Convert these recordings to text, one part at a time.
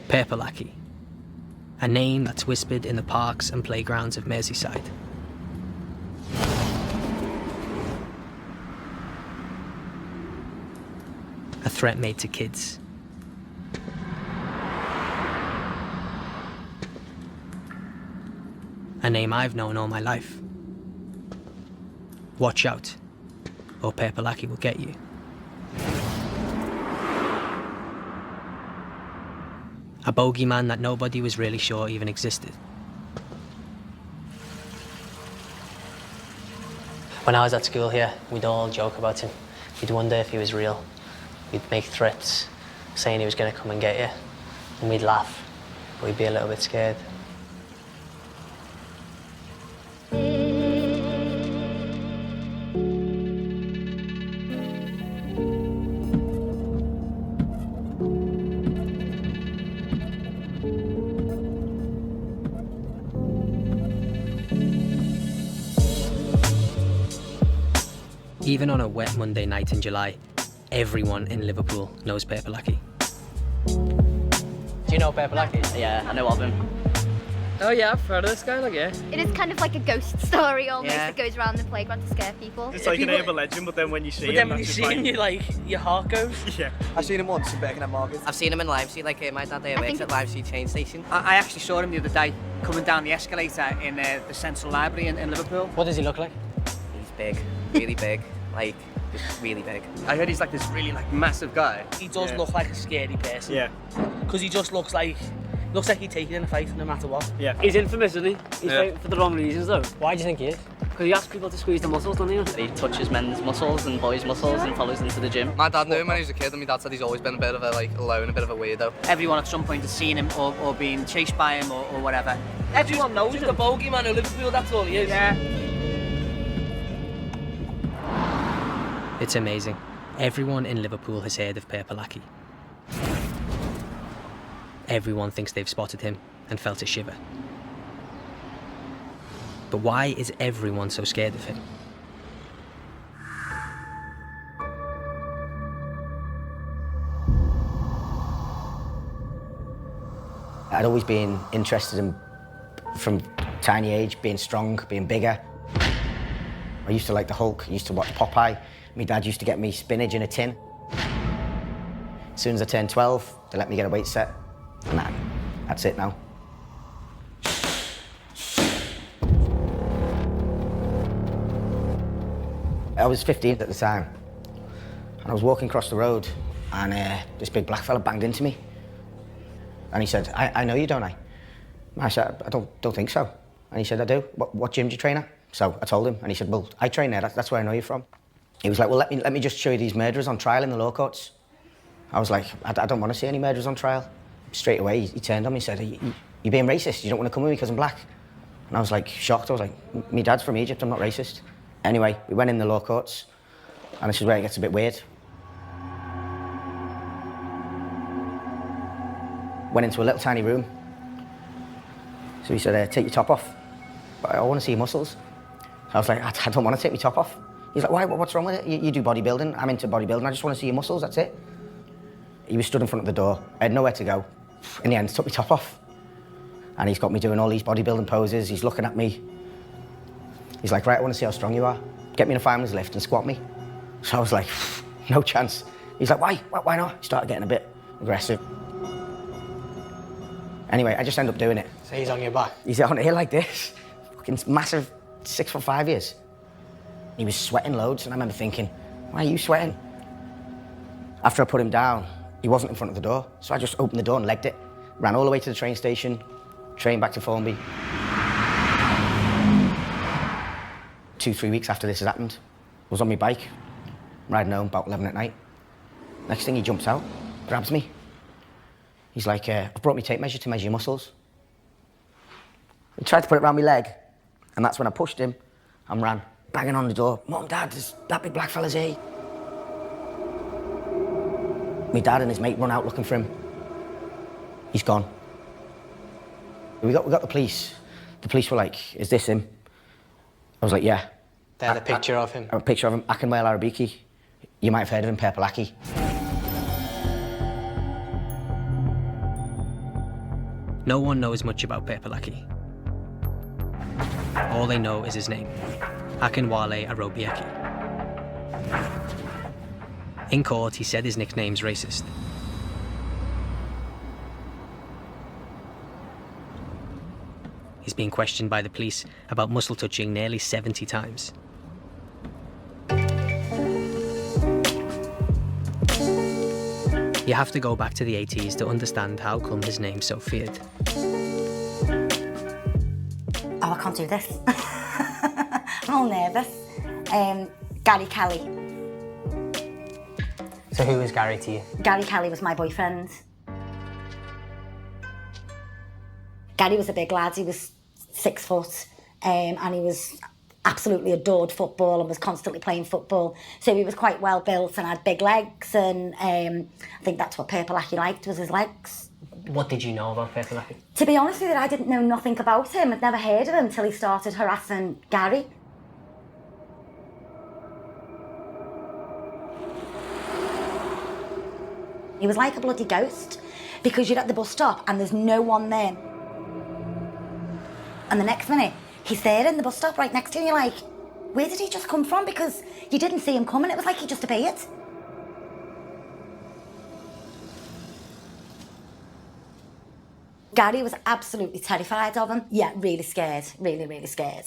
Perpolacky, a name that's whispered in the parks and playgrounds of Merseyside. A threat made to kids. A name I've known all my life. Watch out, or Perpolacky will get you. A bogeyman that nobody was really sure even existed. When I was at school here, we'd all joke about him. We'd wonder if he was real. We'd make threats, saying he was going to come and get you. And we'd laugh, but we'd be a little bit scared. Even on a wet Monday night in July, everyone in Liverpool knows Perpolacky. Do you know Perpolacky? Yeah, I know of him. Oh yeah, I've heard of this guy, like, yeah. It is kind of like a ghost story almost Yeah. that goes around the playground to scare people. It's like an urban legend, but then when you see him, When you see him, your heart goes. Yeah. I've seen him once in Birkenhead Market. I've seen him in Livesey, like my dad there works at Livesey train station. I actually saw him the other day coming down the escalator in the Central Library in Liverpool. What does he look like? He's big, really big, like just really big. I heard he's like this really like massive guy. He does Yeah. look like a scary person. Yeah. Because he just looks like he'd take it in a fight no matter what. Yeah. He's infamous, isn't he? He's Yeah. fighting for the wrong reasons, though. Why do you think he is? Because he asks people to squeeze the muscles, doesn't he? He touches men's muscles and boys' muscles and follows them to the gym. My dad knew him when he was a kid, and my dad said he's always been a bit of a like alone, a bit of a weirdo. Everyone at some point has seen him or been chased by him or whatever. Everyone knows he's the bogeyman of Liverpool, that's all he is. Yeah. It's amazing. Everyone in Liverpool has heard of Perpolacky. Everyone thinks they've spotted him and felt a shiver. But why is everyone so scared of him? I'd always been interested in, from tiny age, being strong, being bigger. I used to like the Hulk, I used to watch Popeye. My dad used to get me spinach in a tin. As soon as I turned 12, they let me get a weight set. And that's it now. I was 15 at the time, and I was walking across the road, and this big black fella banged into me. And he said, I know you, don't I? And I said, I don't think so. And he said, I do. What gym do you train at? So I told him, and he said, well, I train there, that's where I know you from. He was like, well, let me just show you these murderers on trial in the law courts. I was like, I don't want to see any murderers on trial. Straight away, he turned on me and said, you're being racist, you don't want to come with me because I'm black. And I was like, shocked. I was like, my dad's from Egypt, I'm not racist. Anyway, we went in the law courts, and this is where it gets a bit weird. Went into a little tiny room. So he said, take your top off. But I want to see your muscles. So I was like, I don't want to take my top off. He's like, why, what's wrong with it? You do bodybuilding, I'm into bodybuilding, I just want to see your muscles, that's it. He was stood in front of the door, I had nowhere to go. In the end, took my top off. And he's got me doing all these bodybuilding poses, he's looking at me. He's like, right, I want to see how strong you are. Get me in a fireman's lift and squat me. So I was like, no chance. He's like, why not? He started getting a bit aggressive. Anyway, I just ended up doing it. So he's on your back? He's on here like this. Fucking massive, 6'5" he is. He was sweating loads, and I remember thinking, why are you sweating? After I put him down, he wasn't in front of the door, so I just opened the door and legged it. Ran all the way to the train station, train back to Formby. 2-3 weeks after this has happened, I was on my bike, riding home about 11 at night. Next thing, he jumps out, grabs me. He's like, I've brought me tape measure to measure your muscles. He tried to put it around my leg, and that's when I pushed him and ran, banging on the door. Mum, Dad, that big black fella's here. My dad and his mate run out looking for him. He's gone. We got the police. The police were like, is this him? I was like, yeah. They had a picture of him? A picture of him, Akinwale Arabiki. You might have heard of him, Perpolacky. No one knows much about Pepelaki. All they know is his name, Akinwale Arobieki. In court, he said his nickname's racist. He's being questioned by the police about muscle touching nearly 70 times. You have to go back to the 80s to understand how come his name's so feared. Oh, I can't do this. I'm all nervous. Gary Kelly. So who is Gary to you? Gary Kelly was my boyfriend. Gary was a big lad, he was 6 foot, and he was absolutely adored football and was constantly playing football. So he was quite well built and had big legs, and I think that's what Pepelaki liked, was his legs. What did you know about Pepelaki? To be honest with you, I didn't know nothing about him. I'd never heard of him until he started harassing Gary. He was like a bloody ghost, because you're at the bus stop and there's no one there. And the next minute, he's there in the bus stop right next to you, and you're like, where did he just come from? Because you didn't see him coming, it was like he just appeared. Gary was absolutely terrified of him. Yeah, really scared, really scared.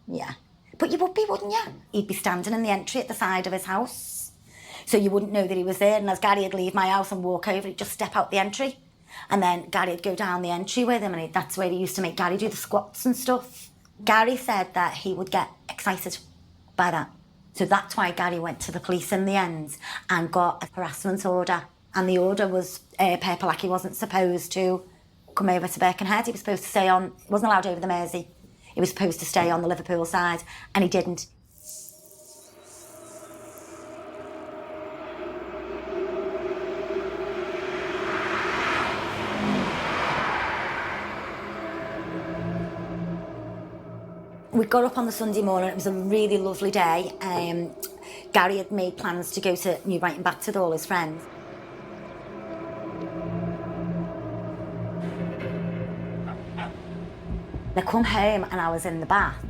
Yeah. But you would be, wouldn't you? He'd be standing in the entry at the side of his house. So you wouldn't know that he was there, and as Gary would leave my house and walk over, he'd just step out the entry. And then Gary would go down the entry with him, and that's where he used to make Gary do the squats and stuff. Gary said that he would get excited by that. So that's why Gary went to the police in the end and got a harassment order. And the order was Pepelaki wasn't supposed to come over to Birkenhead. He was supposed to stay on, he wasn't allowed over the Mersey. He was supposed to stay on the Liverpool side, and he didn't. We got up on the Sunday morning, it was a really lovely day. Gary had made plans to go to New Brighton back with all his friends. I come home and I was in the bath,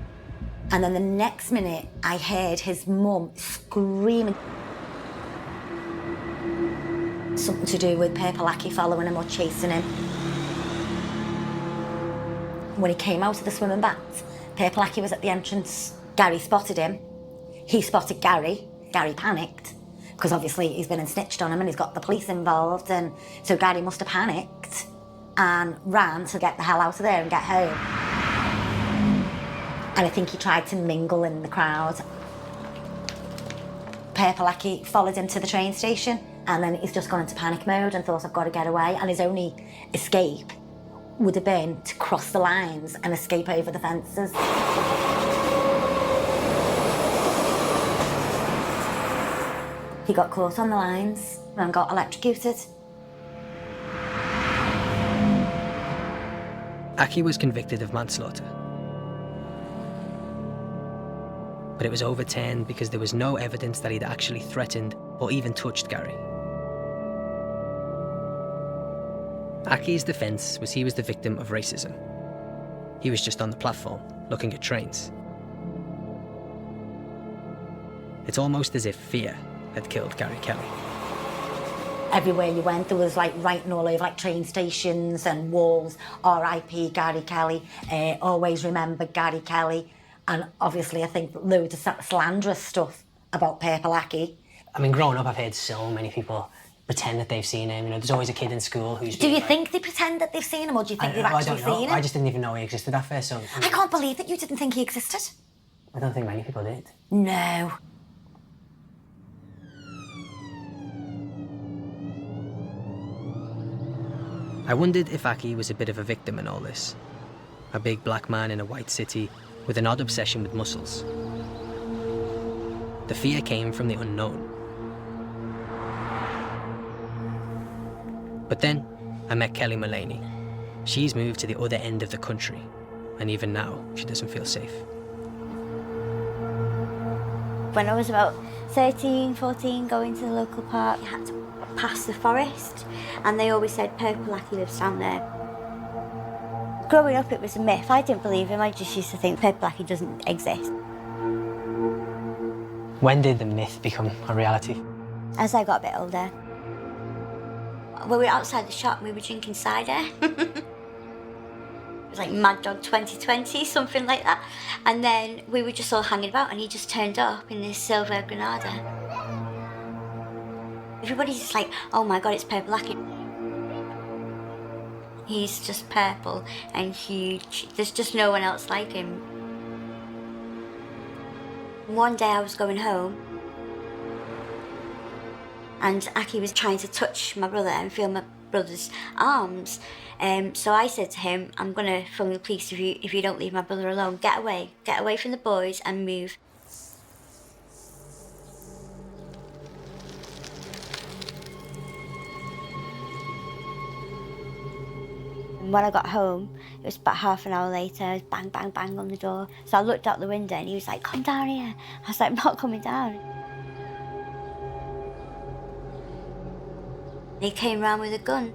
and then the next minute I heard his mum screaming. Something to do with Pepelaki following him or chasing him. When he came out of the swimming bath, Pepelaki was at the entrance. Gary spotted him. He spotted Gary. Gary panicked, because obviously he's been and snitched on him and he's got the police involved, and so Gary must have panicked and ran to get the hell out of there and get home. And I think he tried to mingle in the crowd. Pepelaki followed him to the train station, and then he's just gone into panic mode and thought, I've got to get away, and his only escape would have been to cross the lines and escape over the fences. He got caught on the lines and got electrocuted. Aki was convicted of manslaughter. But it was overturned because there was no evidence that he'd actually threatened or even touched Gary. Aki's defence was he was the victim of racism. He was just on the platform, looking at trains. It's almost as if fear had killed Gary Kelly. Everywhere you went, there was like writing all over, like train stations and walls, R.I.P. Gary Kelly, always remember Gary Kelly. And obviously I think loads of slanderous stuff about Pepelaki. I mean, growing up, I've heard so many people pretend that they've seen him. You know, there's always a kid in school who's... Do you think they pretend that they've seen him, or do you think they've actually seen him? I just didn't even know he existed at first, so... I can't believe that you didn't think he existed. I don't think many people did. No. I wondered if Aki was a bit of a victim in all this. A big black man in a white city with an odd obsession with muscles. The fear came from the unknown. But then I met Kelly Mullaney. She's moved to the other end of the country, and even now she doesn't feel safe. When I was about 13, 14, going to the local park, you had to pass the forest, and they always said Pepelaki lives down there. Growing up, it was a myth. I didn't believe him. I just used to think Purple Blackie doesn't exist. When did the myth become a reality? As I got a bit older, we were outside the shop and we were drinking cider. It was like Mad Dog 2020, something like that. And then we were just all hanging about and he just turned up in this silver Granada. Everybody's just like, oh my God, it's Purple Blackie. He's just purple and huge. There's just no one else like him. One day I was going home and Aki was trying to touch my brother and feel my brother's arms. So I said to him, I'm going to phone the police if you don't leave my brother alone. Get away from the boys and move. When I got home, it was about half an hour later, it was bang, bang, bang on the door. So I looked out the window and he was like, come down here. I was like, I'm not coming down. He came round with a gun,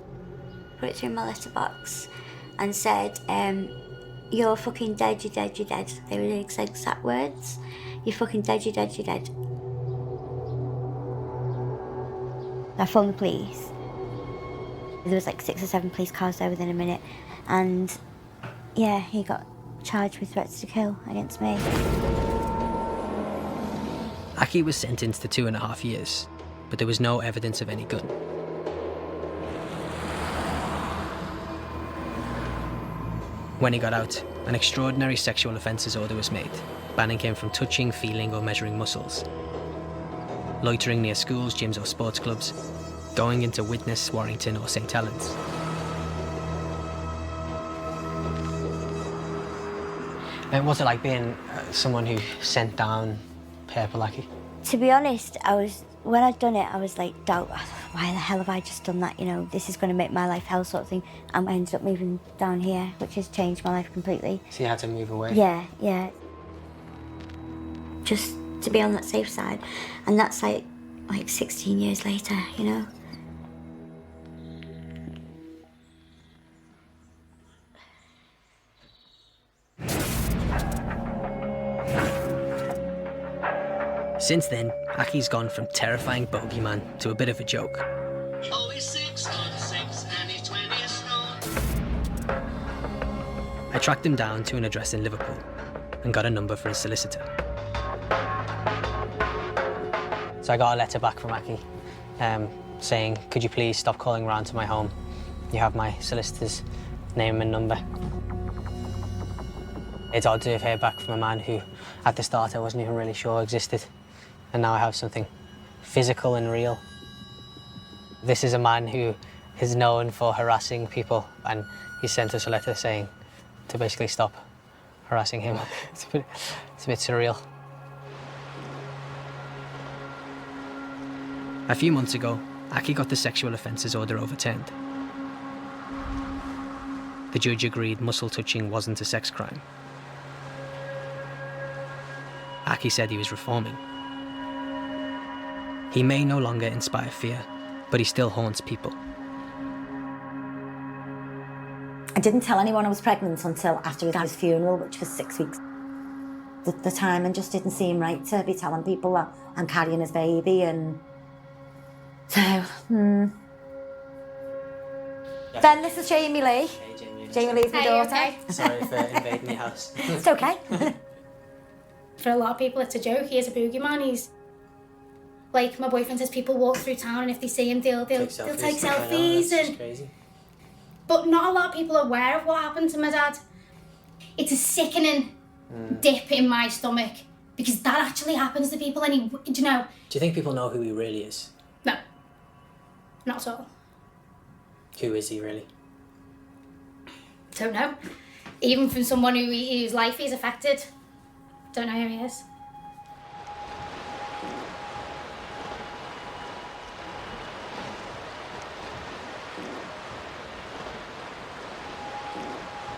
put it through my letterbox and said, you're fucking dead, you're dead, you're dead. They were the exact words. You're fucking dead, you're dead, you're dead. I phoned the police. There was like 6 or 7 police cars there within a minute. And yeah, he got charged with threats to kill against me. Aki was sentenced to 2.5 years, but there was no evidence of any gun. When he got out, an extraordinary sexual offences order was made, banning him from touching, feeling or measuring muscles, loitering near schools, gyms or sports clubs, going into Widnes, Warrington or St Helens. What's it like being someone who sent down Purple Blackie? To be honest, when I'd done it, I was like, why the hell have I just done that? You know, this is going to make my life hell sort of thing. And I ended up moving down here, which has changed my life completely. So you had to move away? Yeah. Just to be on that safe side. And that's like 16 years later, you know? Since then, Aki's gone from terrifying bogeyman to a bit of a joke. Oh, he's 6'6" and he's 20 stone. I tracked him down to an address in Liverpool and got a number for his solicitor. So I got a letter back from Aki saying, could you please stop calling round to my home? You have my solicitor's name and number. It's odd to have heard back from a man who, at the start, I wasn't even really sure existed. And now I have something physical and real. This is a man who is known for harassing people, and he sent us a letter saying to basically stop harassing him. It's a bit surreal. A few months ago, Aki got the sexual offences order overturned. The judge agreed muscle touching wasn't a sex crime. Aki said he was reforming. He may no longer inspire fear, but he still haunts people. I didn't tell anyone I was pregnant until after his dad's funeral, which was 6 weeks. The timing just didn't seem right to be telling people that I'm carrying his baby, and so, Ben, this is Jamie Lee. Hey, Jamie. Jamie Lee's my Hey, daughter. okay? Sorry for invading your house. It's okay. For a lot of people, it's a joke. He is a boogeyman. He's like, my boyfriend says people walk through town and if they see him, they'll take selfies. That's And crazy. But not a lot of people are aware of what happened to my dad. It's a sickening dip in my stomach because that actually happens to people. And do you know? Do you think people know who he really is? No, not at all. Who is he really? Don't know. Even from someone whose life is affected, don't know who he is.